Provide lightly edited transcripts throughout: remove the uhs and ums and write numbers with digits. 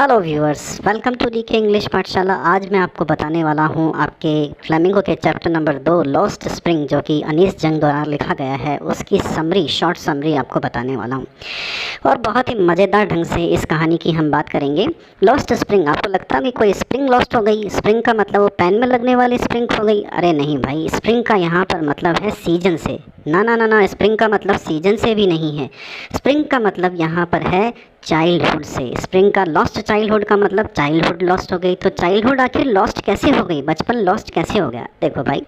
Hello viewers, welcome to DK English Pathshala. आज मैं आपको बताने वाला हूं आपके फ्लेमिंगो के चैप्टर नंबर 2 लॉस्ट स्प्रिंग, जो कि अनीस जंग द्वारा लिखा गया है, उसकी समरी, शॉर्ट समरी आपको बताने वाला हूं। और बहुत ही मज़ेदार ढंग से इस कहानी की हम बात करेंगे। लॉस्ट स्प्रिंग, आपको लगता है कि कोई स्प्रिंग लॉस्ट हो गई। स्प्रिंग का मतलब वो पैन में लगने वाली स्प्रिंग खो गई। अरे नहीं भाई, स्प्रिंग का यहाँ पर मतलब है सीजन से। ना ना ना ना, स्प्रिंग का मतलब सीजन से भी नहीं है। स्प्रिंग का मतलब यहाँ पर है चाइल्डहुड से। स्प्रिंग का लॉस्ट चाइल्डहुड का मतलब चाइल्डहुड लॉस्ट हो गई। तो चाइल्डहुड आखिर लॉस्ट कैसे हो गई, बचपन लॉस्ट कैसे हो गया? देखो भाई,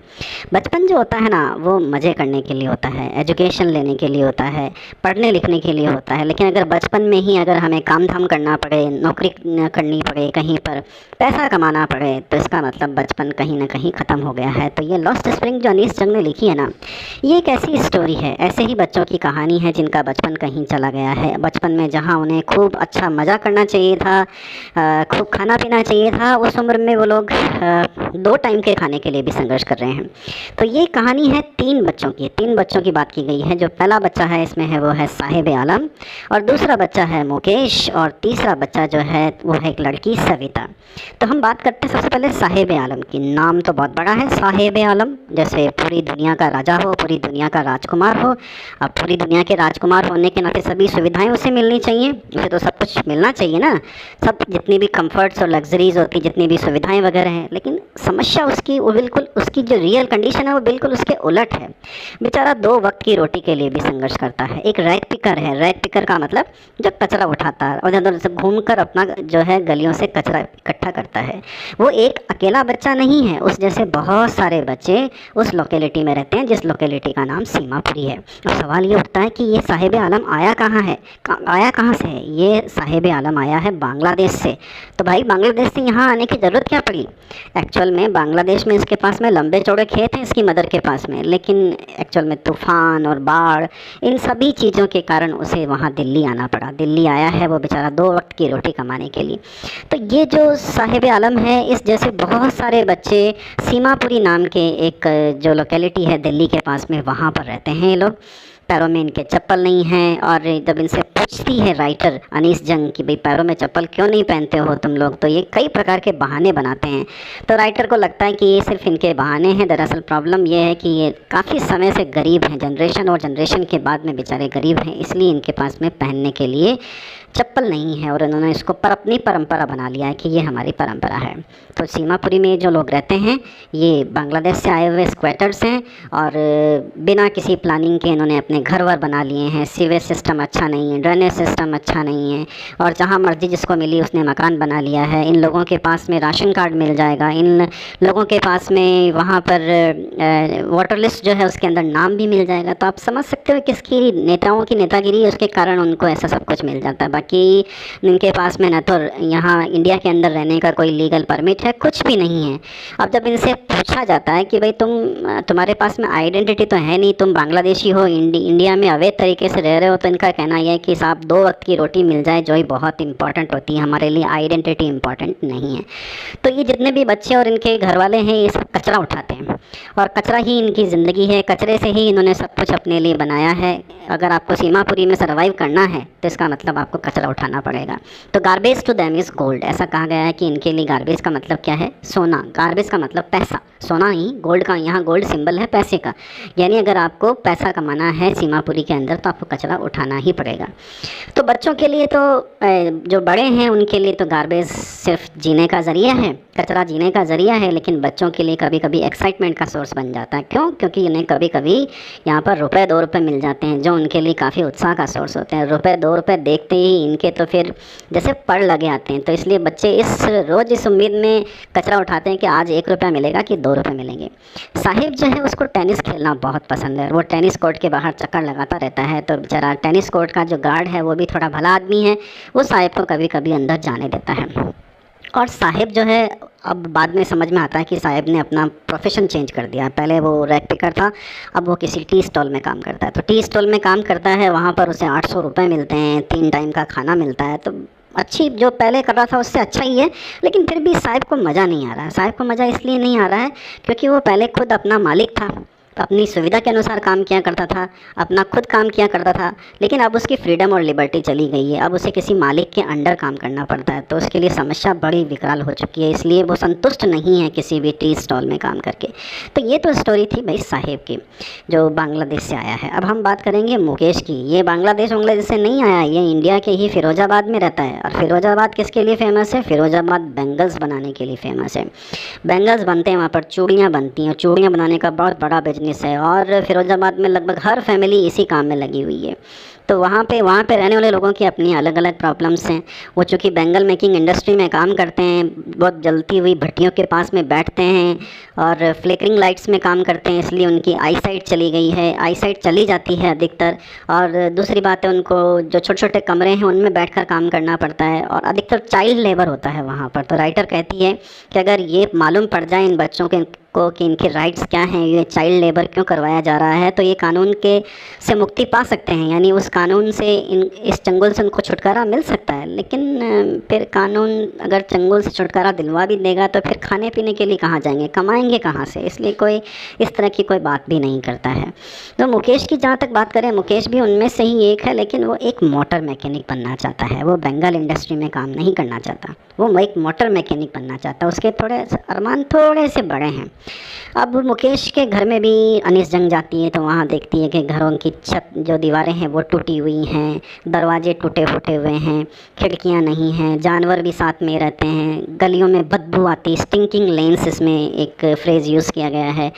बचपन जो होता है ना, वो मज़े करने के लिए होता है, एजुकेशन लेने के लिए होता है, पढ़ने लिखने के लिए होता है। लेकिन अगर बचपन में ही अगर हमें काम धाम करना पड़े, नौकरी करनी पड़े, कहीं पर पैसा कमाना पड़े, तो इसका मतलब बचपन कहीं ना कहीं ख़त्म हो गया है। तो ये लॉस्ट स्प्रिंग जो अनीस जंग ने लिखी है ना, ये एक ऐसी स्टोरी है, ऐसे ही बच्चों की कहानी है जिनका बचपन कहीं चला गया है। बचपन में जहाँ उन्हें खूब अच्छा मज़ा करना चाहिए था, खूब खाना पीना चाहिए था, उस उम्र में वो लोग 2 टाइम के खाने के लिए भी संघर्ष कर रहे हैं। तो ये कहानी है 3 बच्चों की। 3 बच्चों की बात की गई है। जो पहला बच्चा है इसमें है वो है साहिब आलम, और दूसरा बच्चा है मुकेश, और तीसरा बच्चा जो है वो है एक लड़की सविता। तो हम बात करते हैं सबसे पहले साहिब आलम की। नाम तो बहुत बड़ा है, साहिब आलम, जैसे पूरी दुनिया का राजा हो, पूरी दुनिया का राजकुमार हो। अब पूरी दुनिया के राजकुमार होने के नाते सभी सुविधाएं उसे मिलनी चाहिए, उसे तो सब कुछ मिलना चाहिए ना, सब जितनी भी कंफर्ट्स और लग्जरीज होती, जितनी भी सुविधाएं वगैरह हैं। लेकिन समस्या उसकी, वो बिल्कुल उसकी जो रियल कंडीशन है वो बिल्कुल उसके उलट है। बेचारा 2 वक्त की रोटी के लिए भी संघर्ष करता है। एक रैग पिकर है। रैग पिकर का मतलब जो कचरा उठाता है और इधर उधर से घूम कर अपना जो है गलियों से कचरा इकट्ठा करता है। वो एक अकेला बच्चा नहीं है, उस जैसे बहुत सारे बच्चे उस लोकेलिटी में रहते हैं, जिस लोकेलिटी का नाम सीमापुरी है। और सवाल ये उठता है कि ये साहिब आलम आया कहाँ है, आया कहाँ से है? ये साहिब आलम आया है बांग्लादेश से। तो भाई, बांग्लादेश से यहाँ आने की ज़रूरत क्या पड़ी? एक्चुअल में बांग्लादेश में इसके पास में लंबे चौड़े खेत हैं इसकी मदर के पास में, लेकिन एक्चुअल में तूफ़ान और बाढ़, इन सभी चीज़ों के कारण उसे वहाँ दिल्ली आना पड़ा। दिल्ली आया है वो बेचारा 2 वक्त की रोटी कमाने के लिए। तो ये जो साहिब आलम है, इस जैसे बहुत सारे बच्चे सीमापुरी नाम के एक जो लोकेलिटी है दिल्ली के पास में, वहाँ पर रहते हैं ये लोग। पैरों में इनके चप्पल नहीं हैं, और जब इनसे पूछती है राइटर अनीस जंग कि भाई पैरों में चप्पल क्यों नहीं पहनते हो तुम लोग, तो ये कई प्रकार के बहाने बनाते हैं। तो राइटर को लगता है कि ये सिर्फ इनके बहाने हैं। दरअसल प्रॉब्लम ये है कि ये काफ़ी समय से गरीब हैं, जनरेशन और जनरेशन के बाद में बेचारे गरीब हैं, इसलिए इनके पास में पहनने के लिए चप्पल नहीं है, और इन्होंने इसको अपनी परंपरा बना लिया है कि ये हमारी परंपरा है। तो सीमापुरी में जो लोग रहते हैं ये बांग्लादेश से आए हुए स्क्वैटर्स हैं, और बिना किसी प्लानिंग के इन्होंने अपने घर वर बना लिए हैं। सीवेज सिस्टम अच्छा नहीं है, ड्रेनेज सिस्टम अच्छा नहीं है, और जहाँ मर्जी जिसको मिली उसने मकान बना लिया है। इन लोगों के पास में राशन कार्ड मिल जाएगा, इन लोगों के पास में वहाँ पर वोटर लिस्ट जो है उसके अंदर नाम भी मिल जाएगा। तो आप समझ सकते हो किसकी नेताओं की नेतागिरी, उसके कारण उनको ऐसा सब कुछ मिल जाता है। कि इनके पास में न तो यहाँ इंडिया के अंदर रहने का कोई लीगल परमिट है, कुछ भी नहीं है। अब जब इनसे पूछा जाता है कि भाई तुम्हारे पास में आइडेंटिटी तो है नहीं, तुम बांग्लादेशी हो, इंडिया में अवैध तरीके से रह रहे हो, तो इनका कहना यह है कि साहब 2 वक्त की रोटी मिल जाए जो ही बहुत इंपॉर्टेंट होती है, हमारे लिए आइडेंटिटी इंपॉर्टेंट नहीं है। तो ये जितने भी बच्चे और इनके घर वाले हैं ये सब कचरा उठाते हैं, और कचरा ही इनकी ज़िंदगी है, कचरे से ही इन्होंने सब कुछ अपने लिए बनाया है। अगर आपको सीमापुरी में सर्वाइव करना है तो इसका मतलब आपको कचरा उठाना पड़ेगा। तो garbage to them is gold, ऐसा कहा गया है कि इनके लिए गार्बेज का मतलब क्या है? सोना। गार्बेज का मतलब पैसा, सोना ही गोल्ड का, यहाँ गोल्ड सिंबल है पैसे का। यानी अगर आपको पैसा कमाना है सीमापुरी के अंदर तो आपको कचरा उठाना ही पड़ेगा। तो बच्चों के लिए तो जो बड़े हैं उनके लिए तो गार्बेज सिर्फ जीने का ज़रिया है, कचरा जीने का ज़रिया है, लेकिन बच्चों के लिए कभी कभी एक्साइटमेंट का सोर्स बन जाता है। क्यों? क्योंकि उन्हें कभी कभी यहाँ पर रुपए 2 रुपये मिल जाते हैं जो उनके लिए काफ़ी उत्साह का सोर्स होते हैं। रुपए 2 रुपये देखते ही इनके तो फिर जैसे पड़ लगे आते हैं। तो इसलिए बच्चे रोज़ इस उम्मीद में कचरा उठाते हैं कि आज 1 रुपया मिलेगा कि 2 रुपये मिलेंगे। साहिब जो है उसको टेनिस खेलना बहुत पसंद है, वो टेनिस कोर्ट के बाहर चक्कर लगाता रहता है। तो बेचारा टेनिस कोर्ट का जो गार्ड है वो भी थोड़ा भला आदमी है, वो साहिब को कभी कभी अंदर जाने देता है। और साहिब जो है, अब बाद में समझ में आता है कि साहिब ने अपना प्रोफेशन चेंज कर दिया। पहले वो रैग पिकर था, अब वो किसी टी स्टॉल में काम करता है। तो टी स्टॉल में काम करता है, वहाँ पर उसे 800 रुपये मिलते हैं, 3 टाइम का खाना मिलता है। तो अच्छी, जो पहले कर रहा था उससे अच्छा ही है, लेकिन फिर भी साहिब को मज़ा नहीं आ रहा है। साहिब को मज़ा इसलिए नहीं आ रहा है क्योंकि वो पहले खुद अपना मालिक था, अपनी सुविधा के अनुसार काम किया करता था, अपना खुद काम किया करता था, लेकिन अब उसकी फ्रीडम और लिबर्टी चली गई है। अब उसे किसी मालिक के अंडर काम करना पड़ता है, तो उसके लिए समस्या बड़ी विकराल हो चुकी है, इसलिए वो संतुष्ट नहीं है किसी भी टी स्टॉल में काम करके। तो ये तो स्टोरी थी भाई साहिब की, जो बांग्लादेश से आया है। अब हम बात करेंगे मुकेश की। ये बांग्लादेश से नहीं आया, ये इंडिया के ही फिरोजाबाद में रहता है। और फिरोजाबाद किसके लिए फ़ेमस है? फिरोजाबाद बैंगल्स बनाने के लिए फ़ेमस है। बैंगल्स बनते हैं वहाँ पर, चूड़ियाँ बनती हैं, चूड़ियाँ बनाने का बहुत बड़ा बिजनेस है और फिरोजाबाद में लगभग हर फैमिली इसी काम में लगी हुई है। तो वहाँ पे रहने वाले लोगों की अपनी अलग अलग प्रॉब्लम्स हैं। वो चूँकि बैंगल मेकिंग इंडस्ट्री में काम करते हैं, बहुत जलती हुई भट्टियों के पास में बैठते हैं और फ्लिकरिंग लाइट्स में काम करते हैं, इसलिए उनकी आई साइट चली गई है, आई साइट चली जाती है अधिकतर। और दूसरी बात है, उनको जो छोटे छोटे कमरे हैं उनमें बैठकर काम करना पड़ता है और अधिकतर चाइल्ड लेबर होता है वहाँ पर। तो राइटर कहती है कि अगर ये मालूम पड़ जाए इन बच्चों के को कि इनके राइट्स क्या हैं, ये चाइल्ड लेबर क्यों करवाया जा रहा है, तो ये कानून के से मुक्ति पा सकते हैं, यानी उस कानून से इस चंगुल से उनको छुटकारा मिल सकता है। लेकिन फिर कानून अगर चंगुल से छुटकारा दिलवा भी देगा तो फिर खाने पीने के लिए कहाँ जाएंगे, कमाएंगे कहाँ से? इसलिए कोई इस तरह की कोई बात भी नहीं करता है। तो मुकेश की जहाँ तक बात करें, मुकेश भी उनमें से ही एक है, लेकिन वो एक मोटर मैकेनिक बनना चाहता है। वो बेंगल इंडस्ट्री में काम नहीं करना चाहता, वो एक मोटर मैकेनिक बनना चाहता है। उसके थोड़े अरमान थोड़े से बड़े हैं। अब मुकेश के घर में भी अनीस जंग जाती है, तो वहाँ देखती है कि घरों की छत जो दीवारें हैं वो टूटी हुई हैं, दरवाजे टूटे फूटे हुए हैं, खिड़कियाँ नहीं हैं, जानवर भी साथ में रहते हैं, गलियों में बदबू आती, स्टिंकिंग लेंस इसमें एक फ्रेज़ यूज़ किया गया है।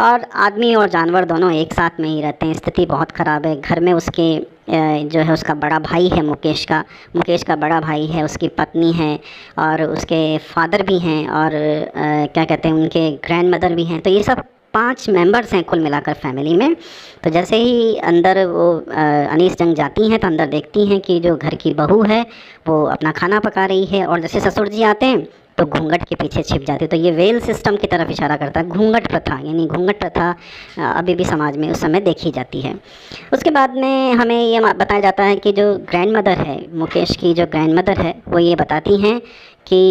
और आदमी और जानवर दोनों एक साथ में ही रहते हैं। स्थिति बहुत ख़राब है। घर में उसके जो है उसका बड़ा भाई है, मुकेश का बड़ा भाई है, उसकी पत्नी है और उसके फादर भी हैं और क्या कहते हैं, उनके ग्रैंड मदर भी हैं। तो ये सब 5 मेंबर्स हैं कुल मिलाकर फैमिली में। तो जैसे ही अंदर वो अनीस जंग जाती हैं तो अंदर देखती हैं कि जो घर की बहू है वो अपना खाना पका रही है और जैसे ससुर जी आते हैं तो घूंघट के पीछे छिप जाती है। तो ये वेल सिस्टम की तरफ इशारा करता है, घूंघट प्रथा, यानी घूंघट प्रथा अभी भी समाज में उस समय देखी जाती है। उसके बाद में हमें ये बताया जाता है कि जो ग्रैंड मदर है, मुकेश की जो ग्रैंड मदर है, वो ये बताती हैं कि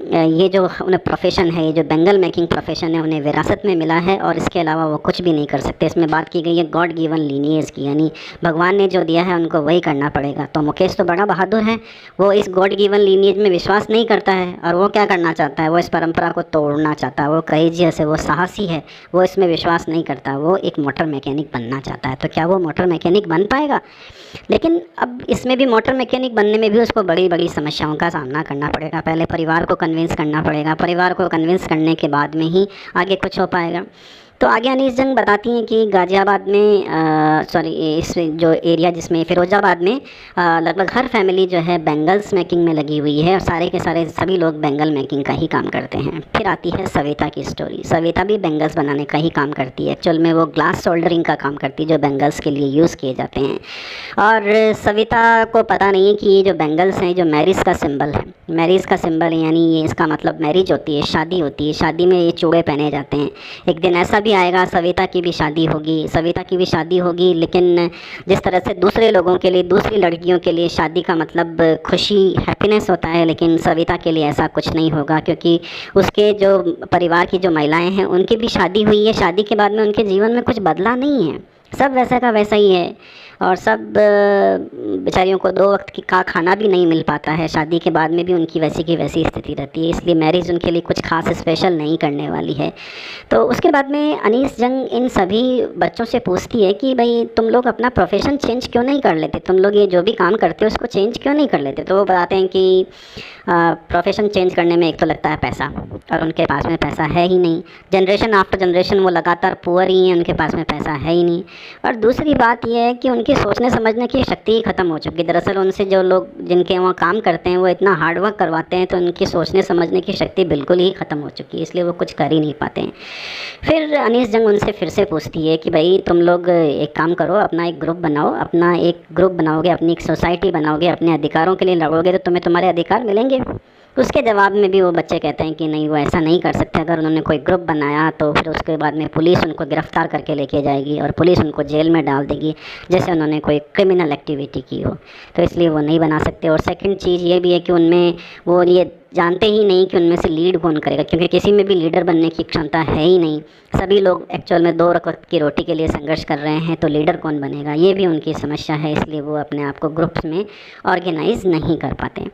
ये जो उन्हें प्रोफेशन है, ये जो बेंगल मेकिंग प्रोफेशन है, उन्हें विरासत में मिला है और इसके अलावा वो कुछ भी नहीं कर सकते। इसमें बात की गई है गॉड गिवन लीनिएज की, यानी भगवान ने जो दिया है उनको वही करना पड़ेगा। तो मुकेश तो बड़ा बहादुर है, वो इस गॉड गिवन लीनिएज में विश्वास नहीं करता है और वो क्या करना चाहता है, वो इस परंपरा को तोड़ना चाहता है। वो करेजियस है, वो साहसी है, वो इसमें विश्वास नहीं करता, वो एक मोटर मैकेनिक बनना चाहता है। तो क्या वो मोटर मैकेनिक बन पाएगा? लेकिन अब इसमें भी मोटर मैकेनिक बनने में भी उसको बड़ी बड़ी समस्याओं का सामना करना पड़ेगा। पहले परिवार को कन्विंस करना पड़ेगा, परिवार को कन्विंस करने के बाद में ही आगे कुछ हो पाएगा। तो आगे अनीस जंग बताती हैं कि गाज़ियाबाद में इस जो एरिया जिसमें फ़िरोज़ाबाद में लगभग हर फैमिली जो है बैंगल्स मेकिंग में लगी हुई है और सारे के सारे सभी लोग बैंगल मेकिंग का ही काम करते हैं। फिर आती है सविता की स्टोरी। सविता भी बैंगल्स बनाने का ही काम करती है। एक्चुअल में वो ग्लास सोल्डरिंग का काम करती है जो बैंगल्स के लिए यूज़ किए जाते हैं। और सविता को पता नहीं है कि ये जो बैंगल्स हैं जो मैरिज का सिंबल है, मैरिज का सिंबल है, यानी ये इसका मतलब मैरिज होती है, शादी होती है, शादी में ये चूड़े पहने जाते हैं। एक दिन ऐसा आएगा सविता की भी शादी होगी, लेकिन जिस तरह से दूसरे लोगों के लिए, दूसरी लड़कियों के लिए शादी का मतलब खुशी, हैप्पीनेस होता है, लेकिन सविता के लिए ऐसा कुछ नहीं होगा, क्योंकि उसके जो परिवार की जो महिलाएं हैं उनकी भी शादी हुई है। शादी के बाद में उनके जीवन में कुछ बदला नहीं है, सब वैसा का वैसा ही है और सब बेचारियों को 2 वक्त की का खाना भी नहीं मिल पाता है। शादी के बाद में भी उनकी वैसी की वैसी स्थिति रहती है, इसलिए मैरिज उनके लिए कुछ खास स्पेशल नहीं करने वाली है। तो उसके बाद में अनीस जंग इन सभी बच्चों से पूछती है कि भाई तुम लोग अपना प्रोफेशन चेंज क्यों नहीं कर लेते, तुम लोग ये जो भी काम करते हो उसको चेंज क्यों नहीं कर लेते। तो वो बताते हैं कि प्रोफेशन चेंज करने में एक तो लगता है पैसा, और उनके पास में पैसा है ही नहीं। जनरेशन आफ्टर जनरेशन वो लगातार पुअर ही हैं, उनके पास में पैसा है ही नहीं। और दूसरी बात यह है कि उनकी सोचने समझने की शक्ति ही ख़त्म हो चुकी है। दरअसल उनसे जो लोग जिनके वहाँ काम करते हैं वो इतना हार्ड वर्क करवाते हैं, तो उनकी सोचने समझने की शक्ति बिल्कुल ही ख़त्म हो चुकी है, इसलिए वो कुछ कर ही नहीं पाते हैं। फिर अनीस जंग उनसे फिर से पूछती है कि भाई तुम लोग एक काम करो, अपना एक ग्रुप बनाओ, अपना एक ग्रुप बनाओगे, अपनी एक सोसाइटी बनाओगे, अपने अधिकारों के लिए लड़ोगे तो तुम्हें तुम्हारे अधिकार मिलेंगे। उसके जवाब में भी वो बच्चे कहते हैं कि नहीं, वो ऐसा नहीं कर सकते। अगर उन्होंने कोई ग्रुप बनाया तो फिर उसके बाद में पुलिस उनको गिरफ़्तार करके लेके जाएगी और पुलिस उनको जेल में डाल देगी, जैसे उन्होंने कोई क्रिमिनल एक्टिविटी की हो, तो इसलिए वो नहीं बना सकते। और सेकंड चीज़ ये भी है कि उनमें वो ये जानते ही नहीं कि उनमें से लीड कौन करेगा, क्योंकि किसी में भी लीडर बनने की क्षमता है ही नहीं। सभी लोग एक्चुअल में 2 वक्त की रोटी के लिए संघर्ष कर रहे हैं, तो लीडर कौन बनेगा, ये भी उनकी समस्या है। इसलिए वो अपने आप को ग्रुप्स में ऑर्गेनाइज नहीं कर पाते।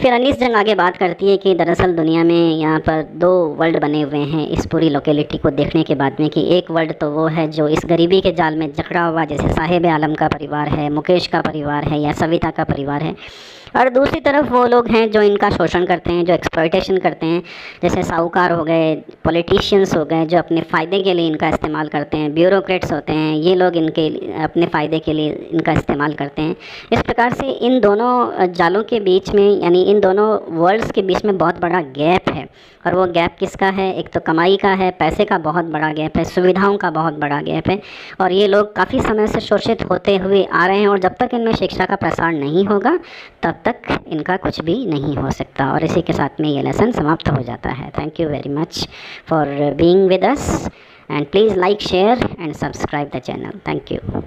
फिर अनीस जंग आगे बात करती है कि दरअसल दुनिया में यहाँ पर 2 वर्ल्ड बने हुए हैं इस पूरी लोकेलिटी को देखने के बाद में, कि एक वर्ल्ड तो वो है जो इस गरीबी के जाल में जकड़ा हुआ, जैसे साहिब आलम का परिवार है, मुकेश का परिवार है या सविता का परिवार है, और दूसरी तरफ वो लोग हैं जो इनका शोषण करते हैं, जो एक्सप्लॉयटेशन करते हैं, जैसे साहूकार हो गए, पॉलिटिशियंस हो गए, जो अपने फ़ायदे के लिए इनका इस्तेमाल करते हैं, ब्यूरोक्रेट्स होते हैं, ये लोग इनके अपने फ़ायदे के लिए इनका इस्तेमाल करते हैं। इस प्रकार से इन दोनों जालों के बीच में, यानी इन दोनों वर्ल्ड्स के बीच में बहुत बड़ा गैप है। और वो गैप किसका है? एक तो कमाई का है, पैसे का बहुत बड़ा गैप है, सुविधाओं का बहुत बड़ा गैप है, और ये लोग काफ़ी समय से शोषित होते हुए आ रहे हैं, और जब तक इनमें शिक्षा का प्रसार नहीं होगा तब तक इनका कुछ भी नहीं हो सकता। और इसी के साथ में ये लेसन समाप्त हो जाता है। Thank you very much for being with us, and please like, share and subscribe the channel. Thank you.